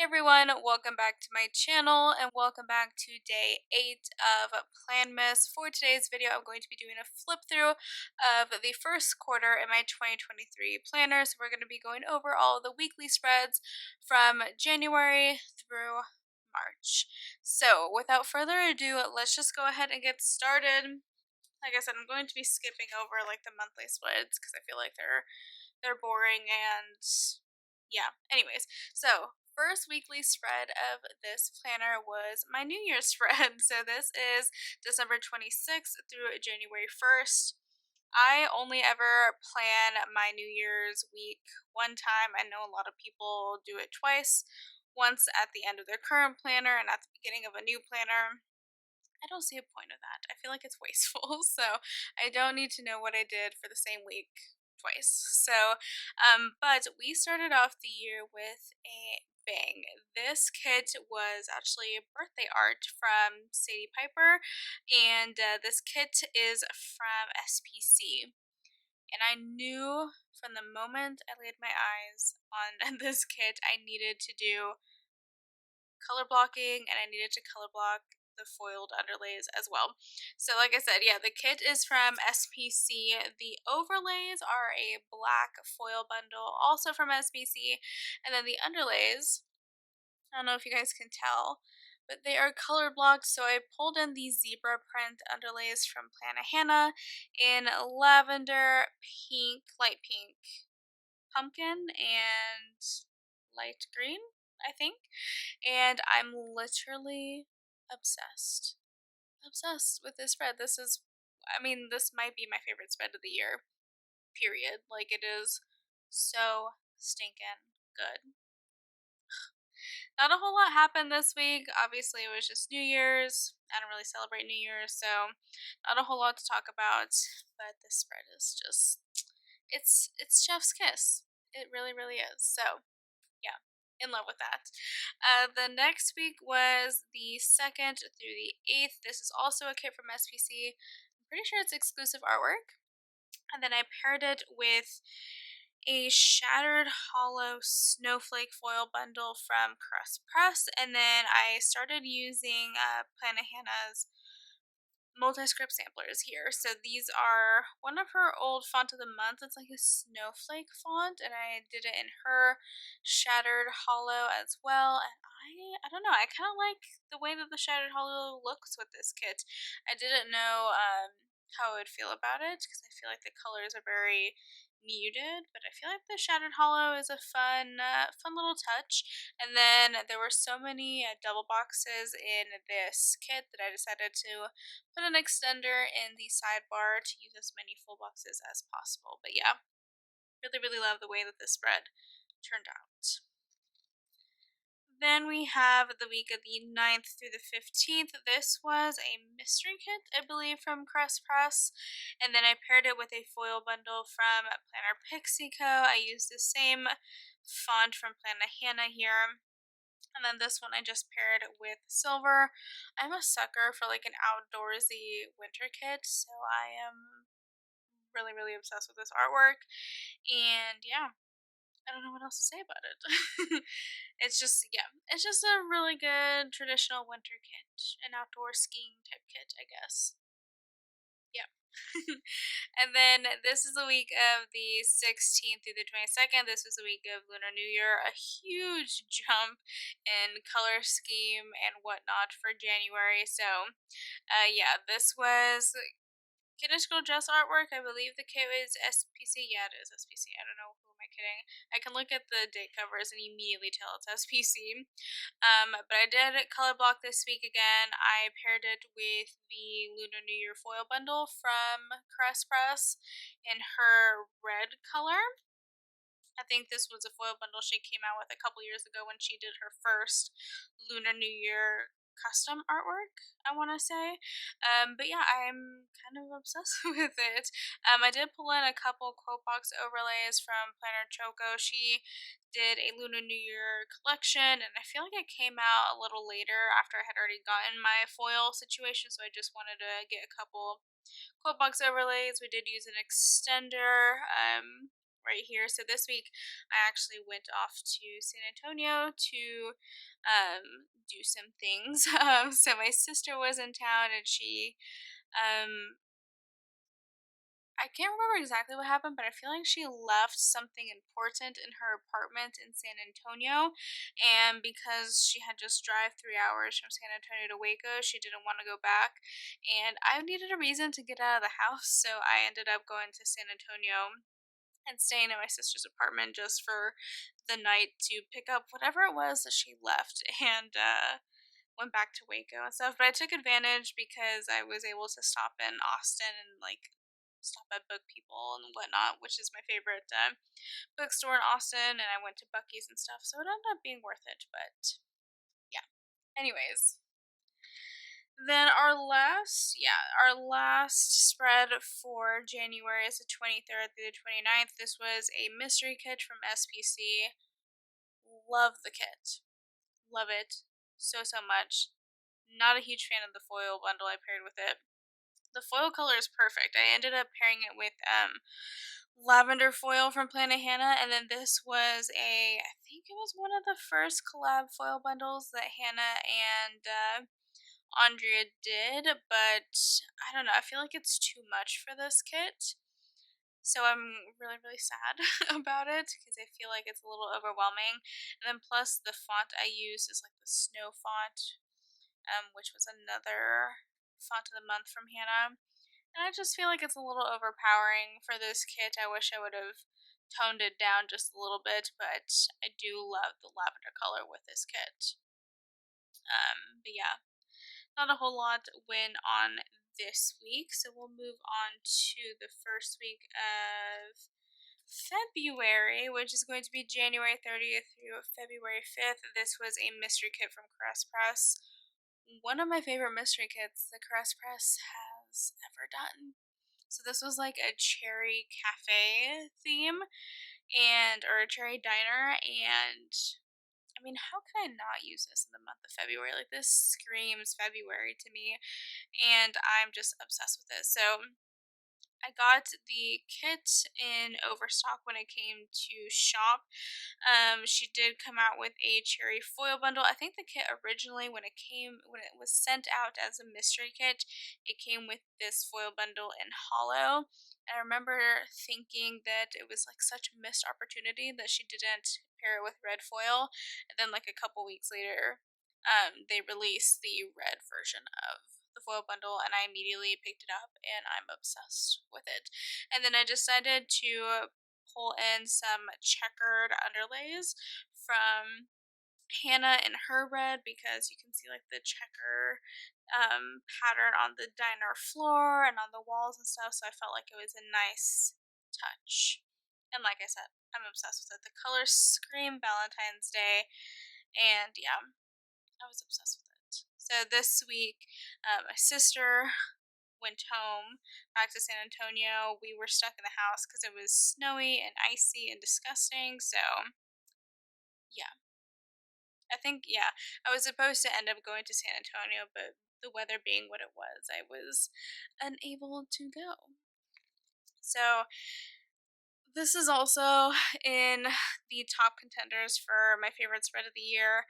Hey everyone, welcome back to my channel and welcome back to day 8 of Planmas. For today's video, I'm going to be doing a flip through of the first quarter in my 2023 planner. So we're going to be going over all of the weekly spreads from January through March. So without further ado, let's just go ahead and get started. Like I said, I'm going to be skipping over like the monthly spreads because I feel like they're boring and yeah. Anyways, so first weekly spread of this planner was my New Year's spread. So this is December 26th through January 1st. I only ever plan my New Year's week one time. I know a lot of people do it twice. Once at the end of their current planner and at the beginning of a new planner. I don't see a point of that. I feel like it's wasteful. So I don't need to know what I did for the same week twice. So, but we started off the year with a bang. This kit was actually birthday art from Sadie Piper, and this kit is from SPC. And I knew from the moment I laid my eyes on this kit, I needed to do color blocking and I needed to color block the foiled underlays as well. So like I said, yeah, the kit is from SPC. The overlays are a black foil bundle, also from SPC. And then the underlays, I don't know if you guys can tell, but they are color blocked. So I pulled in these zebra print underlays from Planahana in lavender, pink, light pink, pumpkin, and light green, I think. And I'm literally obsessed. Obsessed with this spread. This might be my favorite spread of the year, period. Like, it is so stinking good. Not a whole lot happened this week. Obviously, it was just New Year's. I don't really celebrate New Year's, so not a whole lot to talk about. But this spread is just, it's chef's kiss. It really, really is. So, yeah, in love with that. The next week was the 2nd through the 8th. This is also a kit from SPC. I'm pretty sure it's exclusive artwork. And then I paired it with a shattered hollow snowflake foil bundle from Crust Press. And then I started using Planahana's multi-script samplers here. So these are one of her old font of the month. It's like a snowflake font, and I did it in her shattered hollow as well. And I don't know, I kind of like the way that the shattered hollow looks with this kit. I didn't know how I would feel about it because I feel like the colors are very muted, but I feel like the shattered hollow is a fun little touch. And then there were so many double boxes in this kit that I decided to put an extender in the sidebar to use as many full boxes as possible. But yeah, really, really love the way that this spread turned out. Then we have the week of the 9th through the 15th. This was a mystery kit, I believe, from Crust Press. And then I paired it with a foil bundle from Planner Pixie Co. I used the same font from Planahana here. And then this one I just paired with silver. I'm a sucker for like an outdoorsy winter kit, so I am really, really obsessed with this artwork. And yeah, I don't know what else to say about it. It's just a really good traditional winter kit, an outdoor skiing type kit, I guess. Yeah. And then this is the week of the 16th through the 22nd. This was the week of Lunar New Year. A huge jump in color scheme and whatnot for January. So, yeah, this was Kiddish Girl Dress artwork. I believe the kit was SPC. Yeah, it is SPC. I don't know, who am I kidding? I can look at the date covers and immediately tell it's SPC. But I did color block this week again. I paired it with the Lunar New Year foil bundle from Crest Press in her red color. I think this was a foil bundle she came out with a couple years ago when she did her first Lunar New Year custom artwork, I want to say. But yeah, I'm kind of obsessed with it. I did pull in a couple quote box overlays from Planner Choco. She did a Lunar New Year collection, and I feel like it came out a little later after I had already gotten my foil situation, so I just wanted to get a couple quote box overlays. We did use an extender. right here. So this week I actually went off to San Antonio to do some things. So my sister was in town and she um I can't remember exactly what happened, but I feel like she left something important in her apartment in San Antonio. And because she had just drive 3 hours from San Antonio to Waco, she didn't want to go back. And I needed a reason to get out of the house, so I ended up going to San Antonio and staying in my sister's apartment just for the night to pick up whatever it was that she left. And went back to Waco and stuff. But I took advantage because I was able to stop in Austin and like stop at Book People and whatnot, which is my favorite bookstore in Austin. And I went to Bucky's and stuff, so it ended up being worth it. But yeah. Anyways, then our last spread for January is the 23rd through the 29th. This was a mystery kit from SPC. Love the kit. Love it so much. Not a huge fan of the foil bundle I paired with it. The foil color is perfect. I ended up pairing it with lavender foil from Planet Hannah, and then this was I think it was one of the first collab foil bundles that Hannah and Andrea did, but I don't know, I feel like it's too much for this kit. So I'm really sad about it because I feel like it's a little overwhelming. And then plus the font I use is like the snow font, which was another font of the month from Hannah. And I just feel like it's a little overpowering for this kit. I wish I would have toned it down just a little bit, but I do love the lavender color with this kit. But yeah, not a whole lot went on this week, so we'll move on to the first week of February, which is going to be January 30th through February 5th. This was a mystery kit from Caress Press. One of my favorite mystery kits that Caress Press has ever done. So this was like a cherry cafe theme or a cherry diner, and I mean, how can I not use this in the month of February? Like, this screams February to me, and I'm just obsessed with this. So I got the kit in overstock when it came to shop. She did come out with a cherry foil bundle. I think the kit originally, when it was sent out as a mystery kit, it came with this foil bundle in hollow. And I remember thinking that it was like such a missed opportunity that she didn't pair it with red foil. And then like a couple weeks later, they released the red version of the foil bundle, and I immediately picked it up and I'm obsessed with it. And then I decided to pull in some checkered underlays from Hannah in her red because you can see like the checker pattern on the diner floor and on the walls and stuff, so I felt like it was a nice touch. And like I said, I'm obsessed with it. The colors scream Valentine's Day, and yeah, I was obsessed with it. So this week, my sister went home back to San Antonio. We were stuck in the house because it was snowy and icy and disgusting. So yeah, I was supposed to end up going to San Antonio, but the weather being what it was, I was unable to go. So this is also in the top contenders for my favorite spread of the year.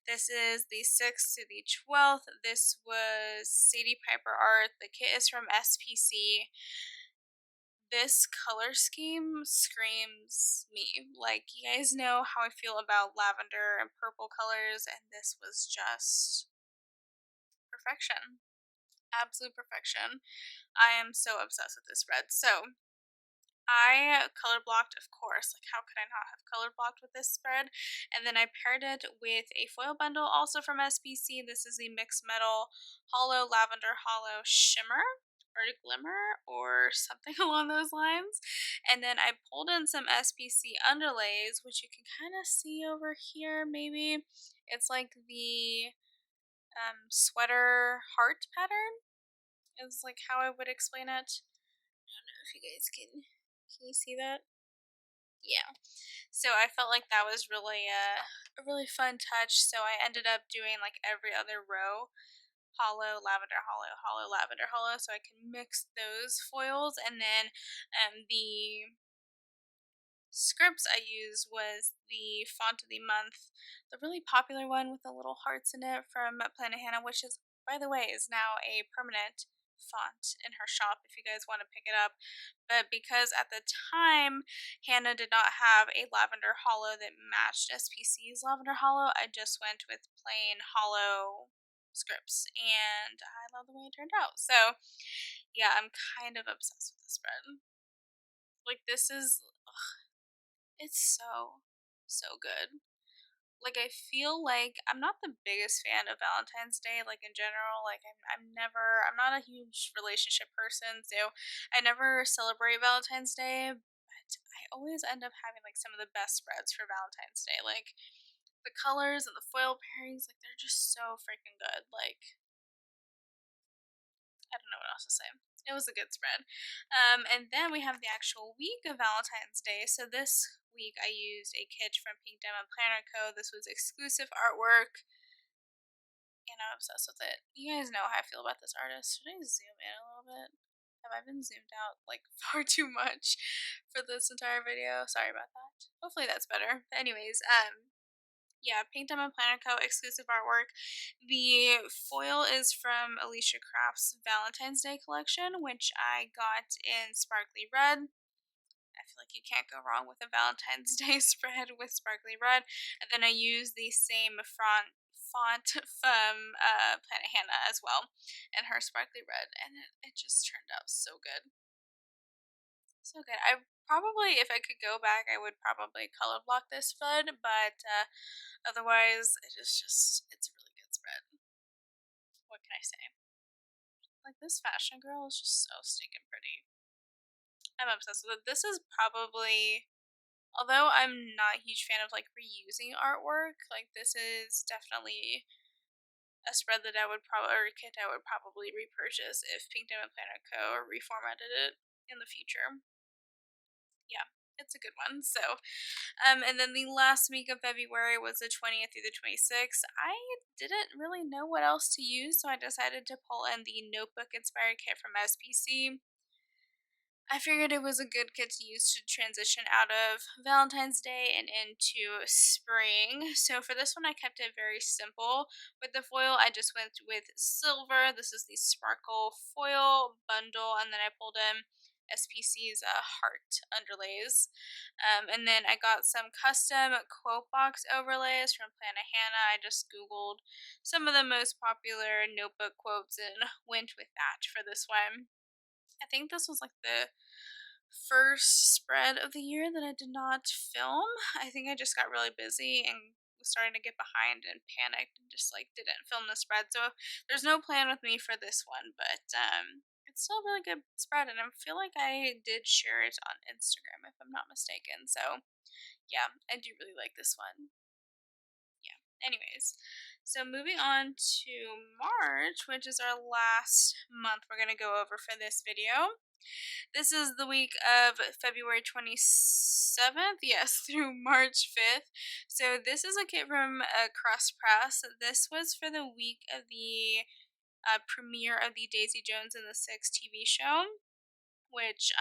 This is the 6th to the 12th. This was Sadie Piper art. The kit is from SPC. This color scheme screams me. Like, you guys know how I feel about lavender and purple colors, and this was just perfection. Absolute perfection. I am so obsessed with this spread. So, I color blocked, of course. Like, how could I not have color blocked with this spread? And then I paired it with a foil bundle, also from SPC. This is the Mixed Metal Hollow Lavender Hollow Shimmer or Glimmer or something along those lines. And then I pulled in some SPC underlays, which you can kind of see over here, maybe. It's like the sweater heart pattern is like how I would explain it. I don't know if you guys can you see that? Yeah. So I felt like that was really a really fun touch. So I ended up doing like every other row hollow, lavender, hollow, hollow, lavender, hollow, so I can mix those foils. And then the scripts I used was the font of the month, the really popular one with the little hearts in it from Planmas, which is, by the way, is now a permanent font in her shop if you guys want to pick it up. But because at the time Hannah did not have a lavender hollow that matched SPC's lavender hollow, I just went with plain hollow scripts, and I love the way it turned out. So yeah, I'm kind of obsessed with this spread. Like, this is, it's so good. Like, I feel like I'm not the biggest fan of Valentine's Day, like, in general. Like, I'm not a huge relationship person, so I never celebrate Valentine's Day, but I always end up having, like, some of the best spreads for Valentine's Day. Like, the colors and the foil pairings, like, they're just so freaking good. Like, I don't know what else to say. It was a good spread. And then we have the actual week of Valentine's Day. So this week I used a kit from Pink Diamond Planner Co. This was exclusive artwork, and I'm obsessed with it. You guys know how I feel about this artist. Should I zoom in a little bit? Have I been zoomed out like far too much for this entire video? Sorry about that. Hopefully that's better. But anyways, yeah, Pink Diamond Planner Co. exclusive artwork. The foil is from Alicia Craft's Valentine's Day collection, which I got in sparkly red. I feel like you can't go wrong with a Valentine's Day spread with sparkly red. And then I used the same font from Planet Hannah as well in her sparkly red, and it just turned out so good. So good. I probably, if I could go back, I would probably color block this spread, but otherwise, it's a really good spread. What can I say? Like, this fashion girl is just so stinking pretty. I'm obsessed with it. This is probably, although I'm not a huge fan of like reusing artwork, like this is definitely a spread that I would probably, or a kit I would probably repurchase if Pink Diamond Planner Co. reformatted it in the future. Yeah, it's a good one. So, and then the last week of February was the 20th through the 26th. I didn't really know what else to use, so I decided to pull in the notebook inspired kit from SPC. I figured it was a good kit to use to transition out of Valentine's Day and into spring. So for this one, I kept it very simple. With the foil, I just went with silver. This is the sparkle foil bundle, and then I pulled in SPC's heart underlays. And then I got some custom quote box overlays from Planet Hannah. I just Googled some of the most popular notebook quotes and went with that for this one. I think this was like the first spread of the year that I did not film. I think I just got really busy and was starting to get behind and panicked and just like didn't film the spread. So there's no plan with me for this one, but it's still a really good spread, and I feel like I did share it on Instagram if I'm not mistaken. So yeah, I do really like this one. Yeah. Anyways, so moving on to March, which is our last month we're going to go over for this video. This is the week of February 27th, yes, through March 5th. So this is a kit from Cross Press. This was for the week of the premiere of the Daisy Jones and the Six TV show, which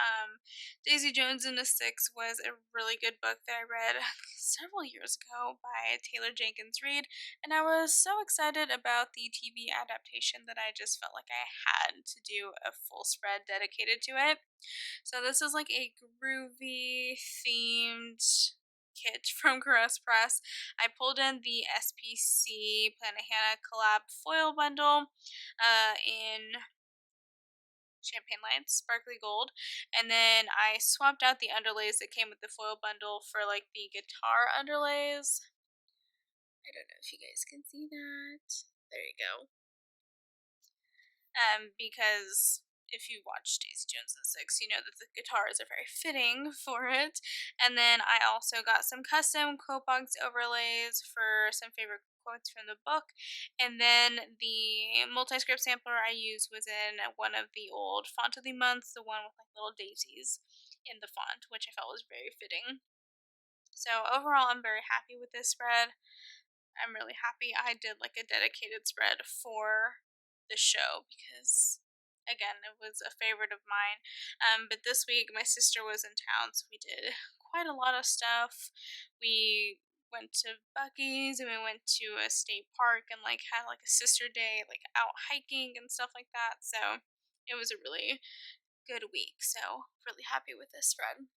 Daisy Jones and the Six was a really good book that I read several years ago by Taylor Jenkins Reid, and I was so excited about the TV adaptation that I just felt like I had to do a full spread dedicated to it. So this is like a groovy themed kit from Caress Press. I pulled in the SPC Planet Hannah collab foil bundle in Champagne Lights, Sparkly Gold, and then I swapped out the underlays that came with the foil bundle for like the guitar underlays. I don't know if you guys can see that. There you go. Because if you watch Daisy Jones and the Six, you know that the guitars are very fitting for it. And then I also got some custom quote box overlays for some favorite quotes from the book. And then the multi-script sampler I used was in one of the old font of the months, the one with like little daisies in the font, which I felt was very fitting. So overall, I'm very happy with this spread. I'm really happy I did like a dedicated spread for the show because again, it was a favorite of mine. But this week my sister was in town, so we did quite a lot of stuff. We went to Bucky's and we went to a state park and like had like a sister day, like out hiking and stuff like that. So it was a really good week. So really happy with this spread.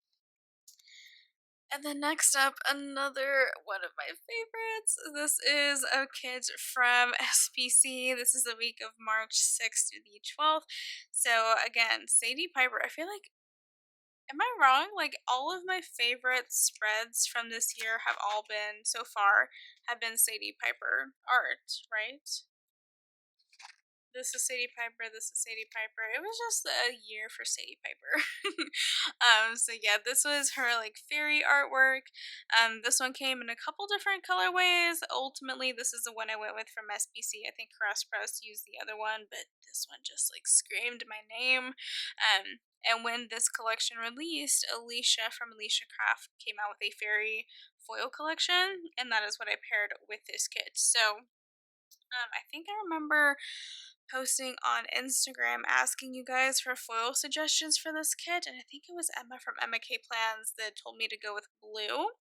And then next up, another one of my favorites. This is a kit from SPC. This is the week of March 6th to the 12th. So again, Sadie Piper. I feel like, am I wrong? Like all of my favorite spreads from this year have all been, so far, have been Sadie Piper art, right? This is Sadie Piper, this is Sadie Piper. It was just a year for Sadie Piper. So yeah, this was her like fairy artwork. This one came in a couple different colorways. Ultimately, this is the one I went with from SBC. I think Cross Press used the other one, but this one just like screamed my name. And when this collection released, Alicia from Alicia Craft came out with a fairy foil collection, and that is what I paired with this kit. So I think I remember posting on Instagram asking you guys for foil suggestions for this kit, and I think it was Emma from Emma K Plans that told me to go with blue.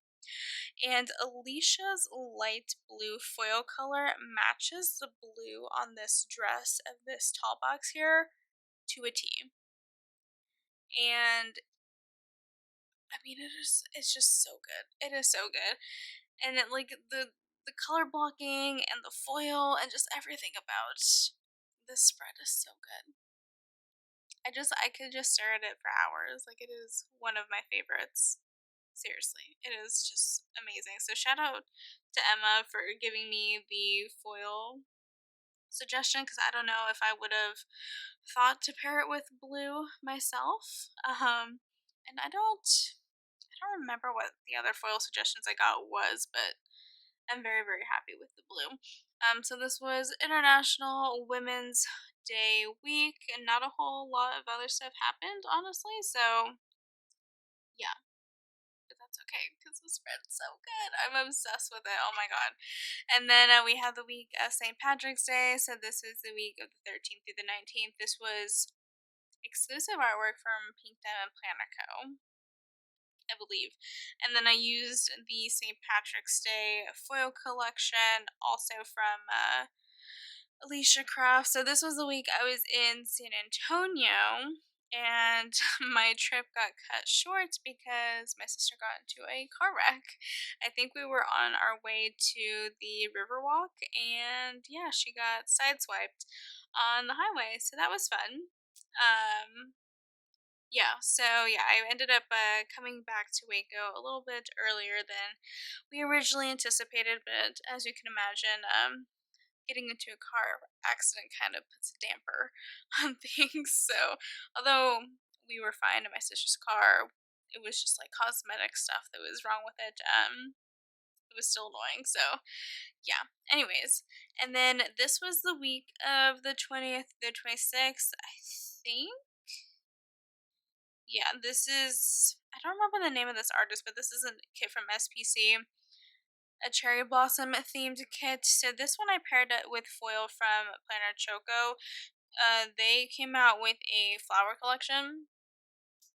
And Alicia's light blue foil color matches the blue on this dress of this tall box here to a T. And I mean, it's just so good. It is so good. And it, like the color blocking and the foil and just everything about this spread is so good. I could just stare at it for hours. Like it is one of my favorites. Seriously, it is just amazing. So shout out to Emma for giving me the foil suggestion, because I don't know if I would have thought to pair it with blue myself. And I don't remember what the other foil suggestions I got was, but I'm very, very happy with the blue. So this was International Women's Day week, and not a whole lot of other stuff happened, honestly. So yeah, but that's okay because the spread's so good. I'm obsessed with it. Oh my god! And then we have the week of St. Patrick's Day. So this is the week of the 13th through the 19th. This was exclusive artwork from Pink Diamond Planner Co., I believe. And then I used the St. Patrick's Day foil collection, also from Alicia Craft. So this was the week I was in San Antonio, and my trip got cut short because my sister got into a car wreck. I think we were on our way to the Riverwalk, and yeah, she got sideswiped on the highway, so that was fun. Yeah, so yeah, I ended up coming back to Waco a little bit earlier than we originally anticipated, but as you can imagine, getting into a car accident kind of puts a damper on things. So, although we were fine in my sister's car, it was just like cosmetic stuff that was wrong with it. It was still annoying. So, yeah. Anyways, and then this was the week of the 20th, the 26th, I think. Yeah, this is, I don't remember the name of this artist, but this is a kit from SPC, a cherry blossom themed kit. So this one I paired it with foil from Planner Choco. They came out with a flower collection,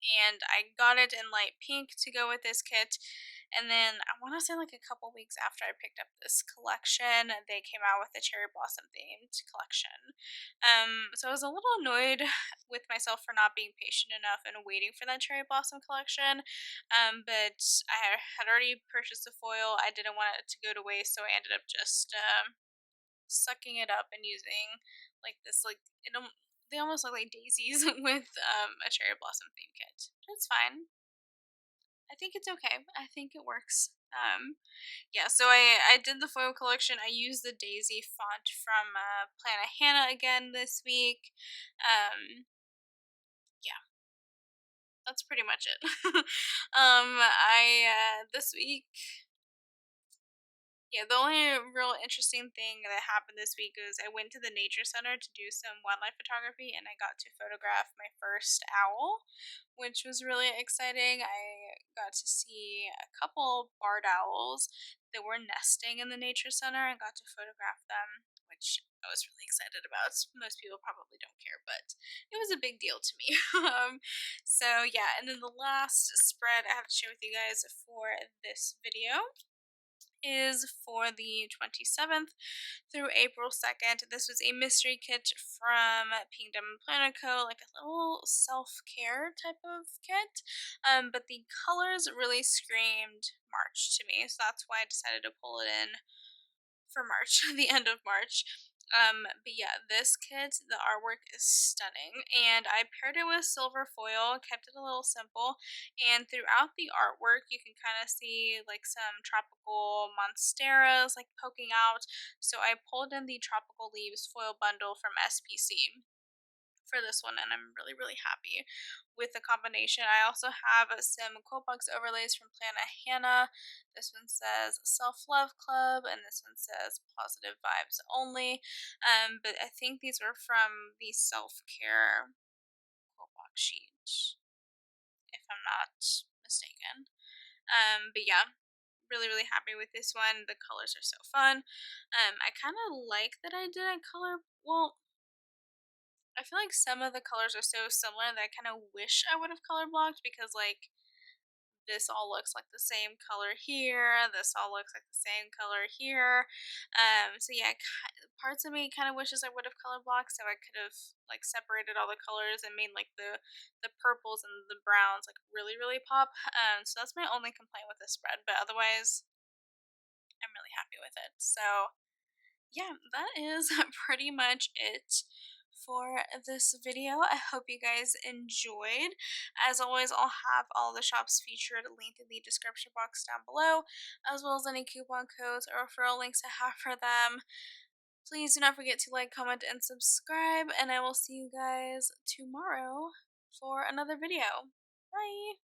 and I got it in light pink to go with this kit. And then I want to say like a couple weeks after I picked up this collection, they came out with a cherry blossom themed collection. So I was a little annoyed with myself for not being patient enough and waiting for that cherry blossom collection. But I had already purchased the foil. I didn't want it to go to waste, so I ended up just sucking it up and using like this they almost look like daisies with a cherry blossom theme kit. But it's fine. I think it's okay. I think it works. Yeah, so I did the foil collection. I used the daisy font from Plana Hannah again this week. Yeah, that's pretty much it. This week, yeah, the only real interesting thing that happened this week is I went to the nature center to do some wildlife photography, and I got to photograph my first owl, which was really exciting. I got to see a couple barred owls that were nesting in the nature center and got to photograph them, which I was really excited about. Most people probably don't care, but it was a big deal to me. So yeah, and then the last spread I have to share with you guys for this video is for the 27th through April 2nd. This was a mystery kit from Kingdom Planner Co., like a little self-care type of kit. But the colors really screamed March to me, so that's why I decided to pull it in for March, the end of March. But yeah, this kit, the artwork is stunning, and I paired it with silver foil, kept it a little simple, and throughout the artwork, you can kind of see like some tropical monsteras like poking out. So I pulled in the tropical leaves foil bundle from SPC for this one, and I'm really really happy with the combination. I also have some quote box overlays from Plana Hannah. This one says self love club, and this one says positive vibes only. But I think these were from the self care quote box sheet, if I'm not mistaken. But yeah, really really happy with this one. The colors are so fun. I kind of like that I didn't color, well, I feel like some of the colors are so similar that I kind of wish I would have color blocked, because like this all looks like the same color here, this all looks like the same color here. So yeah, parts of me kind of wishes I would have color blocked, so I could have like separated all the colors and made like the purples and the browns like really really pop. So that's my only complaint with this spread, but otherwise I'm really happy with it. So yeah, that is pretty much it for this video. I hope you guys enjoyed. As always, I'll have all the shops featured linked in the description box down below, as well as any coupon codes or referral links I have for them. Please do not forget to like, comment, and subscribe, and I will see you guys tomorrow for another video. Bye!